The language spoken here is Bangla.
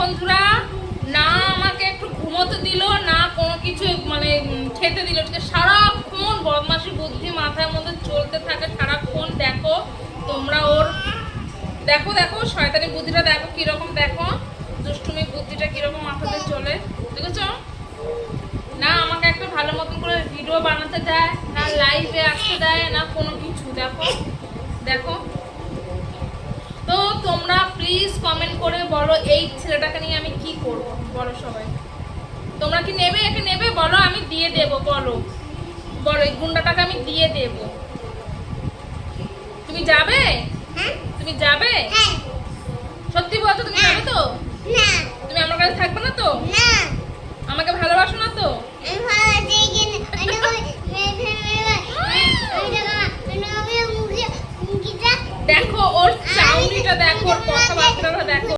বন্ধুরা, না আমাকে একটু ঘুমোতে দিল, না কোনো কিছু মানে খেতে দিল। সারাক্ষণ বদমাশি বুদ্ধি মাথার মধ্যে চলতে থাকে সারাক্ষণ। দেখো তোমরা ওর দেখো দেখো শয়তানি বুদ্ধিটা দেখো কিরকম, দেখো দুষ্টুমি বুদ্ধিটা কিরকম মাথাতে চলে, দেখেছো? না আমাকে একটা ভালো মতন করে ভিডিও বানাতে দেয়, না লাইভে আসতে দেয়, না কোনো কিছু। দেখো দেখো। তো তোমরা প্লিজ কমেন্ট করে বলো এই ছেলেটাকে নিয়ে আমি কি করব, বলো সবাই। তোমরা কি নেবে, একে নেবে? বলো, আমি দিয়ে দেব। বলো বলো, এই গুন্ডাটাকে আমি দিয়ে দেব। তুমি যাবে? তুমি যাবে? সত্যি বলছো, তুমি যাবে তো? তুমি আমার কাছে থাকবে না তো? আমাকে ভালোবাসো না তো? দেখো ওর চাউনিটা দেখো, ওর কথাবার্তাটা দেখো।